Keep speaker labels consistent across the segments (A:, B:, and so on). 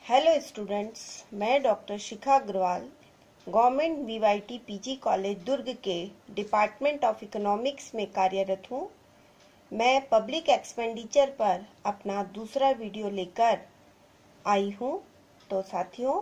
A: Hello students, मैं doctor शिखा Agarwal government वीवाईटी PG college दुर्ग के department of economics में कार्यरत हूँ। मैं पब्लिक एक्सपेंडिचर पर अपना दूसरा वीडियो लेकर आई हूँ। तो साथियों,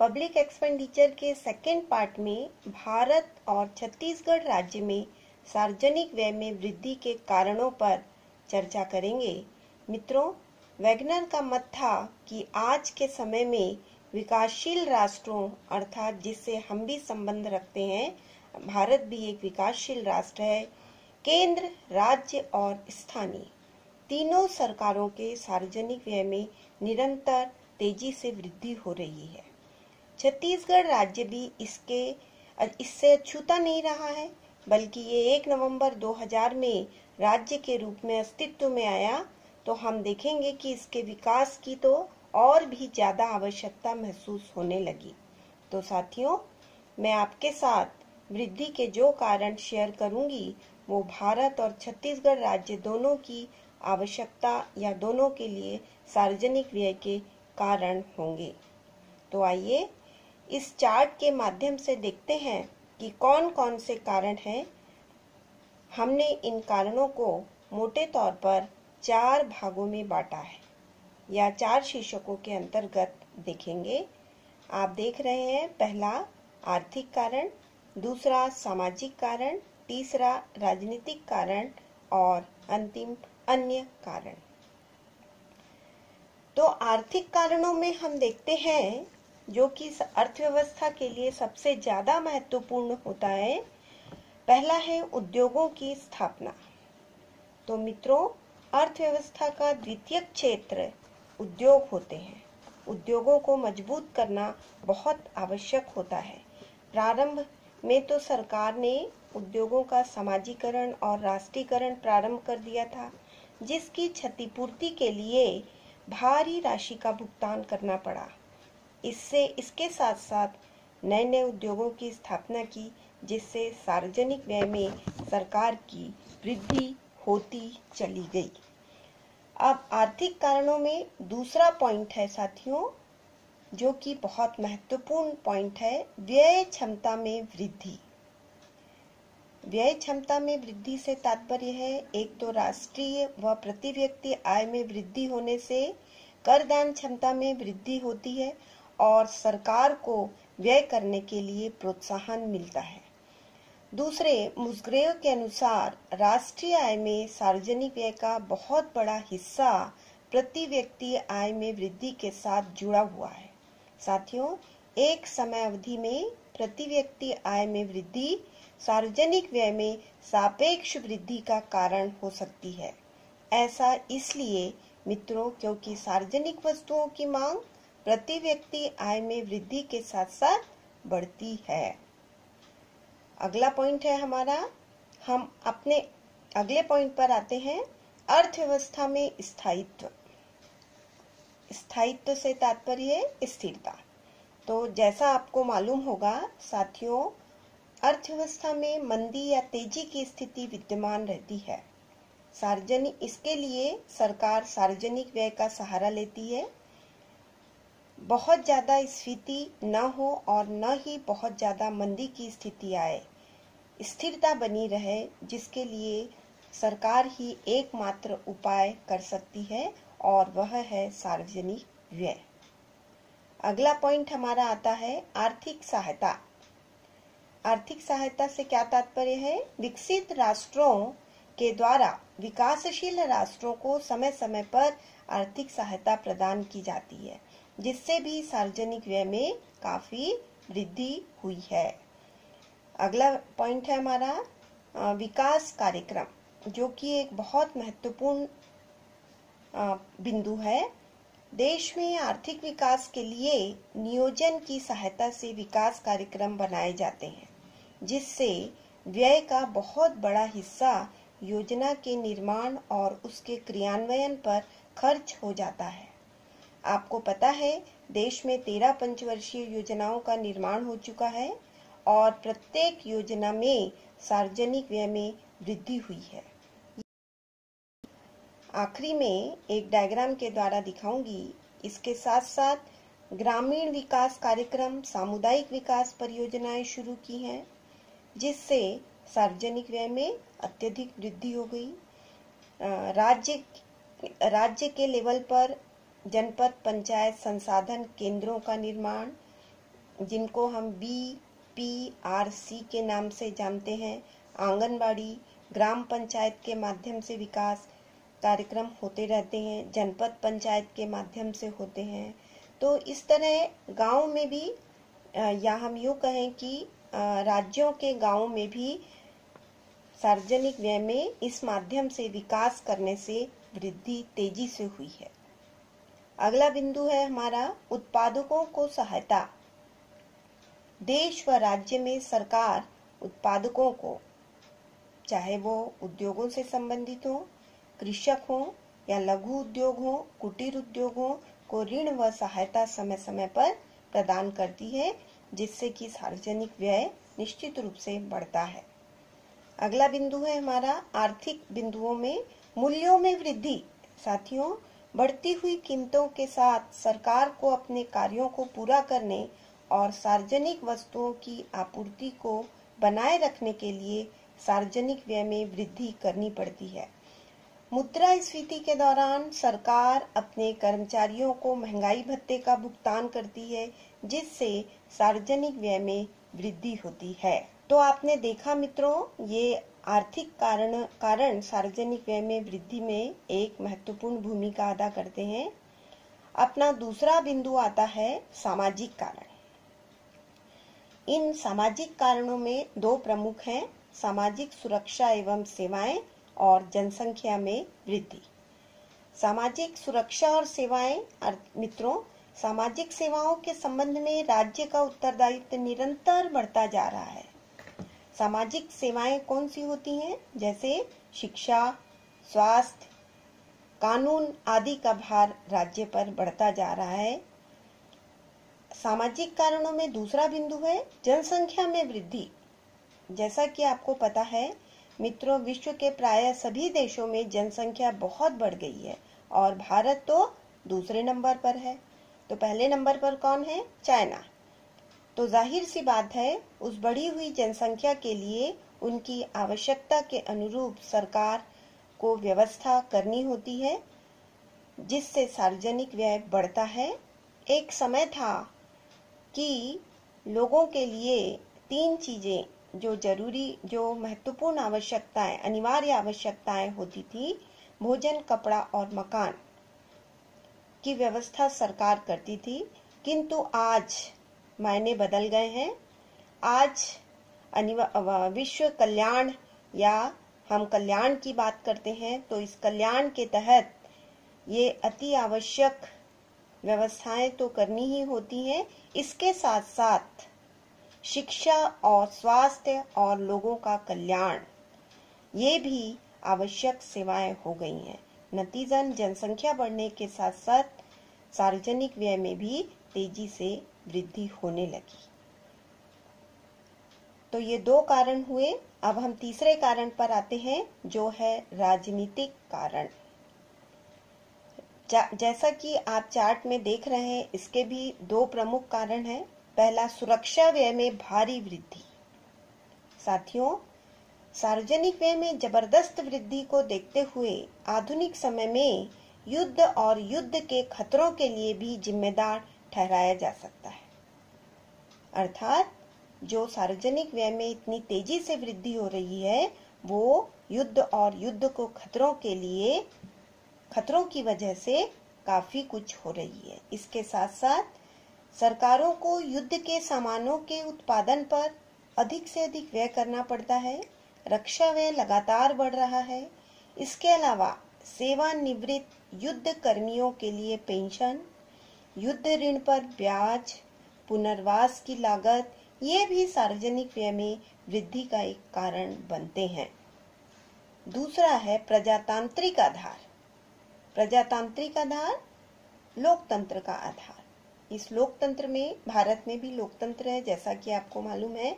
A: पब्लिक एक्सपेंडिचर के सेकेंड पार्ट में भारत और छत्तीसगढ़ राज्य में सार्वजनिक व्यय में वृद्धि के कारणों पर चर्चा करेंगे। मित्रों, वैगनर का मत था कि आज के समय में विकासशील राष्ट्रों अर्थात जिससे हम भी संबंध रखते हैं, भारत भी एक विकासशील राष्ट्र है, केंद्र, राज्य और स्थानीय तीनों सरकारों के सार्वजनिक व्यय में निरंतर तेजी से वृद्धि हो रही है। छत्तीसगढ़ राज्य भी इससे अछूता नहीं रहा है, बल्कि ये 1 नवंबर 2000 में राज्य के रूप में अस्तित्व में आया। तो हम देखेंगे कि इसके विकास की तो और भी ज्यादा आवश्यकता महसूस होने लगी। तो साथियों, मैं आपके साथ वृद्धि के जो कारण शेयर करूंगी वो भारत और छत्तीसगढ़ राज्य दोनों की आवश्यकता या दोनों के लिए सार्वजनिक व्यय के कारण होंगे। तो आइए इस चार्ट के माध्यम से देखते हैं कि कौन कौन से कारण हैं। हमने इन कारणों को मोटे तौर पर 4 भागों में बांटा है या 4 शीर्षकों के अंतर्गत देखेंगे। आप देख रहे हैं, पहला आर्थिक कारण, दूसरा सामाजिक कारण, तीसरा राजनीतिक कारण और अंतिम अन्य कारण। तो आर्थिक कारणों में हम देखते हैं जो कि अर्थव्यवस्था के लिए सबसे ज्यादा महत्वपूर्ण होता है। पहला है उद्योगों की स्थापना। तो मित्रों, अर्थव्यवस्था का द्वितीय क्षेत्र उद्योग होते हैं। उद्योगों को मजबूत करना बहुत आवश्यक होता है। प्रारंभ में तो सरकार ने उद्योगों का समाजीकरण और राष्ट्रीयकरण प्रारंभ कर दिया था, जिसकी क्षतिपूर्ति के लिए भारी राशि का भुगतान करना पड़ा। इसके साथ साथ नए नए उद्योगों की स्थापना की, जिससे सार्वजनिक व्यय में सरकार की वृद्धि होती चली गई। अब आर्थिक कारणों में दूसरा पॉइंट है साथियों, जो कि बहुत महत्वपूर्ण पॉइंट है, व्यय क्षमता में वृद्धि। व्यय क्षमता में वृद्धि से तात्पर्य है, एक तो राष्ट्रीय व प्रति व्यक्ति आय में वृद्धि होने से करदान क्षमता में वृद्धि होती है और सरकार को व्यय करने के लिए प्रोत्साहन मिलता है। दूसरे मुस्ग्रेव के अनुसार राष्ट्रीय आय में सार्वजनिक व्यय का बहुत बड़ा हिस्सा प्रति व्यक्ति आय में वृद्धि के साथ जुड़ा हुआ है। साथियों, एक समय अवधि में प्रति व्यक्ति आय में वृद्धि सार्वजनिक व्यय में सापेक्ष वृद्धि का कारण हो सकती है। ऐसा इसलिए मित्रों, क्योंकि सार्वजनिक वस्तुओं की मांग प्रति व्यक्ति आय में वृद्धि के साथ साथ बढ़ती है। अगला पॉइंट है हमारा, हम अपने अगले पॉइंट पर आते हैं, अर्थव्यवस्था में स्थायित्व। स्थायित्व से तात्पर्य है स्थिरता। तो जैसा आपको मालूम होगा साथियों, अर्थव्यवस्था में मंदी या तेजी की स्थिति विद्यमान रहती है। इसके लिए सरकार सार्वजनिक व्यय का सहारा लेती है। बहुत ज्यादा स्फीति न हो और न ही बहुत ज्यादा मंदी की स्थिति आए, स्थिरता बनी रहे, जिसके लिए सरकार ही एकमात्र उपाय कर सकती है और वह है सार्वजनिक व्यय। अगला पॉइंट हमारा आता है आर्थिक सहायता। आर्थिक सहायता से क्या तात्पर्य है? विकसित राष्ट्रों के द्वारा विकासशील राष्ट्रों को समय समय पर आर्थिक सहायता प्रदान की जाती है, जिससे भी सार्वजनिक व्यय में काफी वृद्धि हुई है। अगला पॉइंट है हमारा विकास कार्यक्रम, जो कि एक बहुत महत्वपूर्ण बिंदु है। देश में आर्थिक विकास के लिए नियोजन की सहायता से विकास कार्यक्रम बनाए जाते हैं, जिससे व्यय का बहुत बड़ा हिस्सा योजना के निर्माण और उसके क्रियान्वयन पर खर्च हो जाता है। आपको पता है, देश में 13 पंचवर्षीय योजनाओं का निर्माण हो चुका है और प्रत्येक योजना में सार्वजनिक व्यय में वृद्धि हुई है। आखिरी में एक डायग्राम के द्वारा दिखाऊंगी। इसके साथ साथ ग्रामीण विकास कार्यक्रम, सामुदायिक विकास परियोजनाएं शुरू की हैं, जिससे सार्वजनिक व्यय में अत्यधिक वृद्धि हो गई। राज्य के लेवल पर जनपद पंचायत संसाधन केंद्रों का निर्माण, जिनको हम BPRC के नाम से जानते हैं, आंगनबाड़ी, ग्राम पंचायत के माध्यम से विकास कार्यक्रम होते रहते हैं, जनपद पंचायत के माध्यम से होते हैं। तो इस तरह गांव में भी, या हम यूँ कहें कि राज्यों के गांव में भी सार्वजनिक व्यय में इस माध्यम से विकास करने से वृद्धि तेजी से हुई है। अगला बिंदु है हमारा उत्पादकों को सहायता। देश व राज्य में सरकार उत्पादकों को, चाहे वो उद्योगों से संबंधित हो, कृषक हो या लघु उद्योग हो, कुटीर उद्योग हो, को ऋण व सहायता समय समय पर प्रदान करती है, जिससे कि सार्वजनिक व्यय निश्चित रूप से बढ़ता है। अगला बिंदु है हमारा आर्थिक बिंदुओं में मूल्यों में वृद्धि। साथियों, बढ़ती हुई कीमतों के साथ सरकार को अपने कार्यों को पूरा करने और सार्वजनिक वस्तुओं की आपूर्ति को बनाए रखने के लिए सार्वजनिक व्यय में वृद्धि करनी पड़ती है। मुद्रास्फीति के दौरान सरकार अपने कर्मचारियों को महंगाई भत्ते का भुगतान करती है, जिससे सार्वजनिक व्यय में वृद्धि होती है। तो आपने देखा मित्रों, ये आर्थिक कारण सार्वजनिक व्यय में वृद्धि में एक महत्वपूर्ण भूमिका अदा करते हैं। अपना दूसरा बिंदु आता है सामाजिक कारण। इन सामाजिक कारणों में दो प्रमुख हैं, सामाजिक सुरक्षा एवं सेवाएं और जनसंख्या में वृद्धि। सामाजिक सुरक्षा और सेवाएं मित्रों, सामाजिक सेवाओं के संबंध में राज्य का उत्तरदायित्व निरंतर बढ़ता जा रहा है। सामाजिक सेवाएं कौन सी होती हैं? जैसे शिक्षा, स्वास्थ्य, कानून आदि का भार राज्य पर बढ़ता जा रहा है। सामाजिक कारणों में दूसरा बिंदु है जनसंख्या में वृद्धि। जैसा कि आपको पता है मित्रों, विश्व के प्राय सभी देशों में जनसंख्या बहुत बढ़ गई है और भारत तो दूसरे नंबर पर है। तो पहले नंबर पर कौन है? चाइना। तो जाहिर सी बात है, उस बढ़ी हुई जनसंख्या के लिए उनकी आवश्यकता के अनुरूप सरकार को व्यवस्था करनी होती है, जिससे सार्वजनिक व्यय बढ़ता है। एक समय था कि लोगों के लिए तीन चीजें जो महत्वपूर्ण आवश्यकताएं, अनिवार्य आवश्यकताएं होती थी, भोजन, कपड़ा और मकान की व्यवस्था सरकार करती थी। किंतु आज मायने बदल गए हैं। आज विश्व कल्याण, या हम कल्याण की बात करते हैं, तो इस कल्याण के तहत ये अति आवश्यक व्यवस्थाएं तो करनी ही होती हैं। इसके साथ साथ शिक्षा और स्वास्थ्य और लोगों का कल्याण, ये भी आवश्यक सेवाएं हो गई हैं। नतीजतन जनसंख्या बढ़ने के साथ साथ सार्वजनिक व्यय में भी तेजी से वृद्धि होने लगी। तो ये दो कारण हुए। अब हम तीसरे कारण पर आते हैं, जो है राजनीतिक कारण। जैसा कि आप चार्ट में देख रहे हैं, इसके भी दो प्रमुख कारण हैं। पहला, सुरक्षा व्यय में भारी वृद्धि। साथियों, सार्वजनिक व्यय में जबरदस्त वृद्धि को देखते हुए आधुनिक समय में युद्ध और युद्ध के खतरों के लिए भी जिम्मेदार ठहराया जा सकता है। अर्थात जो सार्वजनिक व्यय में इतनी तेजी से वृद्धि हो रही है, वो युद्ध और युद्ध को खतरों की वजह से काफी कुछ हो रही है। इसके साथ साथ सरकारों को युद्ध के सामानों के उत्पादन पर अधिक से अधिक व्यय करना पड़ता है। रक्षा व्यय लगातार बढ़ रहा है। इसके अलावा सेवानिवृत्त युद्ध कर्मियों के लिए पेंशन, युद्ध ऋण पर ब्याज, पुनर्वास की लागत, ये भी सार्वजनिक व्यय में वृद्धि का एक कारण बनते हैं। दूसरा है प्रजातांत्रिक आधार। प्रजातांत्रिक आधार, लोकतंत्र का आधार। इस लोकतंत्र में, भारत में भी लोकतंत्र है, जैसा कि आपको मालूम है।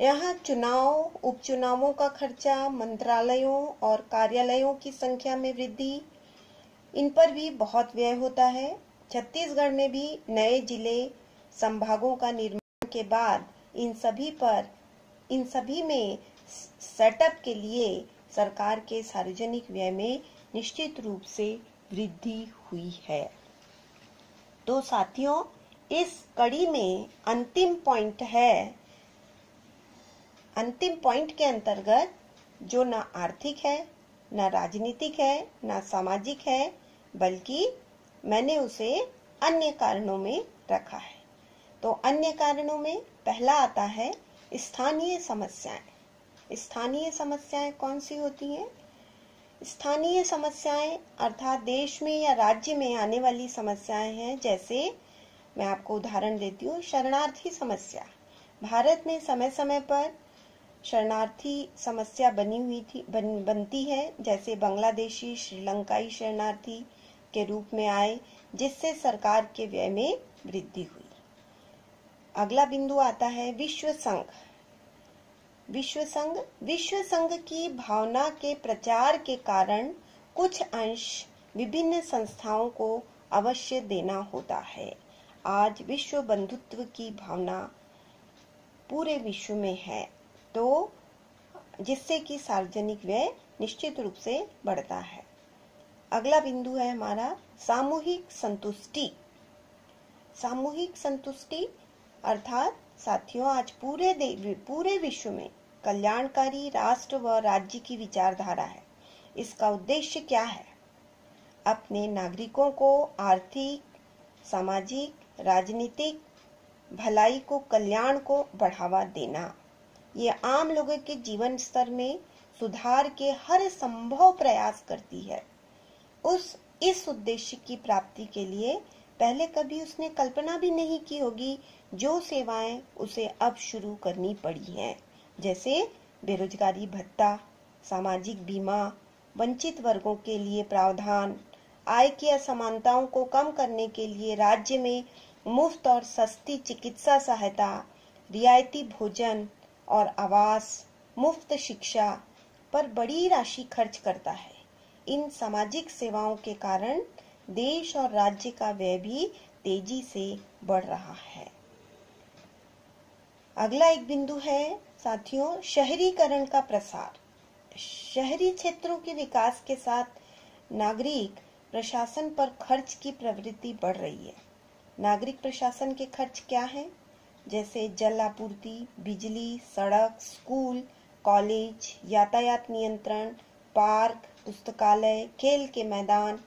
A: यहाँ चुनाव, उपचुनावों का खर्चा, मंत्रालयों और कार्यालयों की संख्या में वृद्धि, इन पर भी बहुत व्यय होता है। छत्तीसगढ़ में भी नए जिले संभागों का निर्माण के बाद इन सभी में सेटअप के लिए सरकार के सार्वजनिक व्यय में निश्चित रूप से वृद्धि हुई है। तो साथियों, इस कड़ी में अंतिम पॉइंट के अंतर्गत जो न आर्थिक है, न राजनीतिक है, न सामाजिक है, बल्कि मैंने उसे अन्य कारणों में रखा है। तो अन्य कारणों में पहला आता है स्थानीय समस्याएं। स्थानीय समस्याएं कौन सी होती हैं? स्थानीय समस्याएं अर्थात देश में या राज्य में आने वाली समस्याएं हैं। जैसे मैं आपको उदाहरण देती हूँ, शरणार्थी समस्या। भारत में समय समय पर शरणार्थी समस्या बनती है, जैसे बांग्लादेशी, श्रीलंकाई शरणार्थी के रूप में आए, जिससे सरकार के व्यय में वृद्धि हुई। अगला बिंदु आता है विश्व संघ। विश्व संघ की भावना के प्रचार के कारण कुछ अंश विभिन्न संस्थाओं को अवश्य देना होता है। आज विश्व बंधुत्व की भावना पूरे विश्व में है, तो जिससे कि सार्वजनिक व्यय निश्चित रूप से बढ़ता है। अगला बिंदु है हमारा सामूहिक संतुष्टि। सामूहिक संतुष्टि अर्थात साथियों, आज पूरे विश्व में कल्याणकारी राष्ट्र व राज्य की विचारधारा है। इसका उद्देश्य क्या है? अपने नागरिकों को आर्थिक, सामाजिक, राजनीतिक भलाई को, कल्याण को बढ़ावा देना। ये आम लोगों के जीवन स्तर में सुधार के हर संभव प्रयास करती है। इस उद्देश्य की प्राप्ति के लिए पहले कभी उसने कल्पना भी नहीं की होगी जो सेवाएं उसे अब शुरू करनी पड़ी हैं, जैसे बेरोजगारी भत्ता, सामाजिक बीमा, वंचित वर्गों के लिए प्रावधान, आय की असमानताओं को कम करने के लिए राज्य में मुफ्त और सस्ती चिकित्सा सहायता, रियायती भोजन और आवास, मुफ्त शिक्षा पर बड़ी राशि खर्च करता है। इन सामाजिक सेवाओं के कारण देश और राज्य का व्यय भी तेजी से बढ़ रहा है। अगला एक बिंदु है साथियों, शहरीकरण का प्रसार। शहरी क्षेत्रों के विकास के साथ नागरिक प्रशासन पर खर्च की प्रवृत्ति बढ़ रही है। नागरिक प्रशासन के खर्च क्या हैं? जैसे जल आपूर्ति, बिजली, सड़क, स्कूल, कॉलेज, यातायात नियंत्रण, पार्क, पुस्तकालय, खेल के मैदान,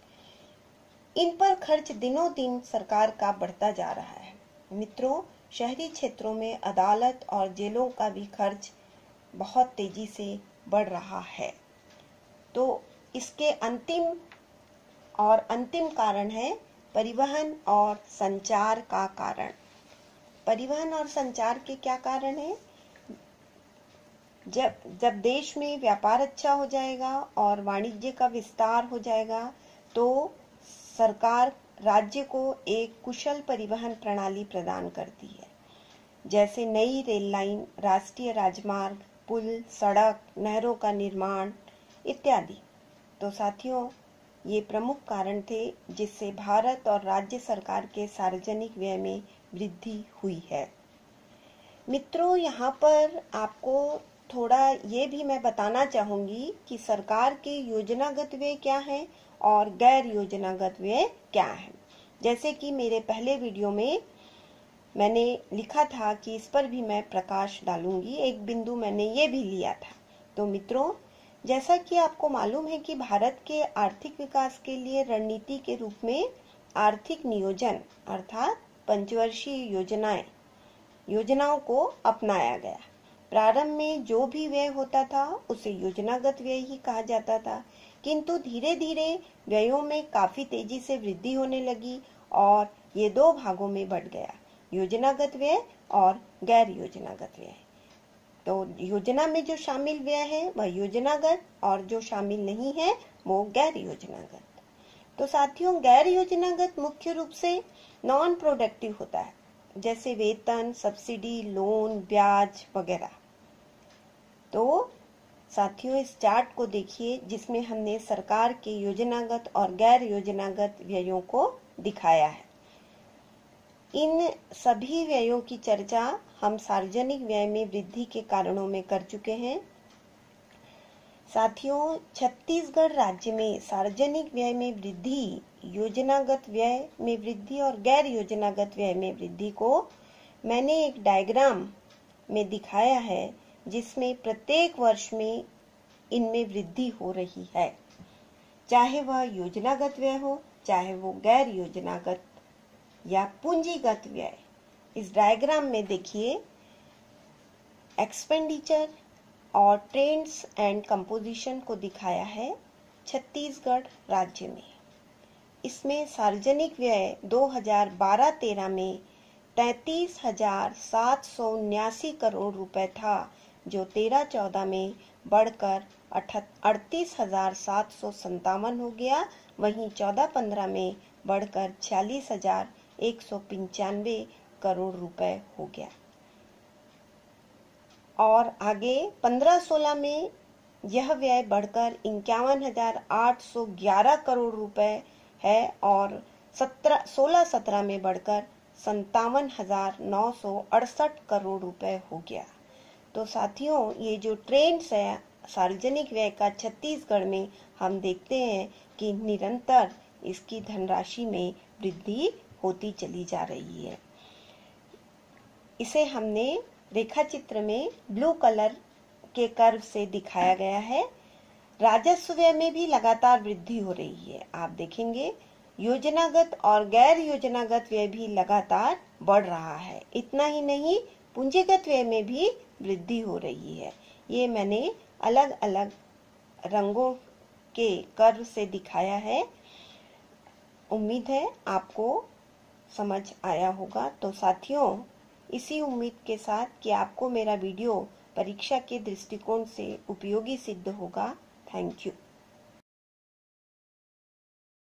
A: इन पर खर्च दिनों दिन सरकार का बढ़ता जा रहा है। मित्रों, शहरी क्षेत्रों में अदालत और जेलों का भी खर्च बहुत तेजी से बढ़ रहा है। तो इसके अंतिम कारण है परिवहन और संचार का कारण। परिवहन और संचार के क्या कारण है? जब देश में व्यापार अच्छा हो जाएगा और वाणिज्य का विस्तार हो जाएगा, तो सरकार राज्य को एक कुशल परिवहन प्रणाली प्रदान करती है, जैसे नई रेल लाइन, राष्ट्रीय राजमार्ग, पुल, सड़क, नहरों का निर्माण इत्यादि। तो साथियों, ये प्रमुख कारण थे जिससे भारत और राज्य सरकार के सार्वजनिक व्यय में वृद्धि हुई है। मित्रों, यहाँ पर आपको थोड़ा ये भी मैं बताना चाहूंगी कि सरकार के योजनागत व्यय क्या है और गैर योजनागत व्यय क्या है। जैसे कि मेरे पहले वीडियो में मैंने लिखा था कि इस पर भी मैं प्रकाश डालूंगी, एक बिंदु मैंने ये भी लिया था। तो मित्रों, जैसा कि आपको मालूम है कि भारत के आर्थिक विकास के लिए रणनीति के रूप में आर्थिक नियोजन अर्थात पंचवर्षीय योजनाओं को अपनाया गया। प्रारंभ में जो भी व्यय होता था उसे योजनागत व्यय ही कहा जाता था, किंतु धीरे धीरे व्ययों में काफी तेजी से वृद्धि होने लगी और ये दो भागों में बढ़ गया, योजनागत व्यय और गैर योजनागत व्यय। तो योजना में जो शामिल व्यय है वह योजनागत और जो शामिल नहीं है वो गैर योजनागत। तो साथियों, गैर योजनागत मुख्य रूप से नॉन प्रोडक्टिव होता है, जैसे वेतन, सब्सिडी, लोन, ब्याज वगैरह। तो साथियों, इस चार्ट को देखिए जिसमें हमने सरकार के योजनागत और गैर योजनागत व्ययों को दिखाया है। इन सभी व्ययों की चर्चा हम सार्वजनिक व्यय में वृद्धि के कारणों में कर चुके हैं। साथियों, छत्तीसगढ़ राज्य में सार्वजनिक व्यय में वृद्धि, योजनागत व्यय में वृद्धि और गैर योजनागत व्यय में वृद्धि को मैंने एक डायग्राम में दिखाया है, जिसमें प्रत्येक वर्ष में इनमें वृद्धि हो रही है, चाहे वह योजनागत व्यय हो, चाहे वो गैर योजनागत या पूंजीगत व्यय। इस डायग्राम में देखिए एक्सपेंडिचर और ट्रेंड्स एंड कंपोजिशन को दिखाया है छत्तीसगढ़ राज्य में। इसमें सार्वजनिक व्यय 2012-13 में 33,779 करोड़ रुपए था, जो 13-14 में बढ़कर 38,757 हो गया। वहीं 14-15 में बढ़कर 46,195 करोड़ रुपए हो गया। और आगे 15-16 में यह व्यय बढ़कर 51,811 करोड़ रुपए है और 16-17 में बढ़कर 57,968 करोड़ रुपए हो गया। तो साथियों, ये जो ट्रेंड्स है सार्वजनिक व्यय का छत्तीसगढ़ में, हम देखते हैं कि निरंतर इसकी धनराशि में वृद्धि होती चली जा रही है। इसे हमने रेखा चित्र में ब्लू कलर के कर्व से दिखाया गया है। राजस्व व्यय में भी लगातार वृद्धि हो रही है। आप देखेंगे योजनागत और गैर योजनागत व्यय भी लगातार बढ़ रहा है। इतना ही नहीं, पूंजीगत व्यय में भी वृद्धि हो रही है। ये मैंने अलग अलग रंगों के कर्व से दिखाया है। उम्मीद है आपको समझ आया होगा। तो साथियों, इसी उम्मीद के साथ कि आपको मेरा वीडियो परीक्षा के दृष्टिकोण से उपयोगी सिद्ध होगा। Thank you.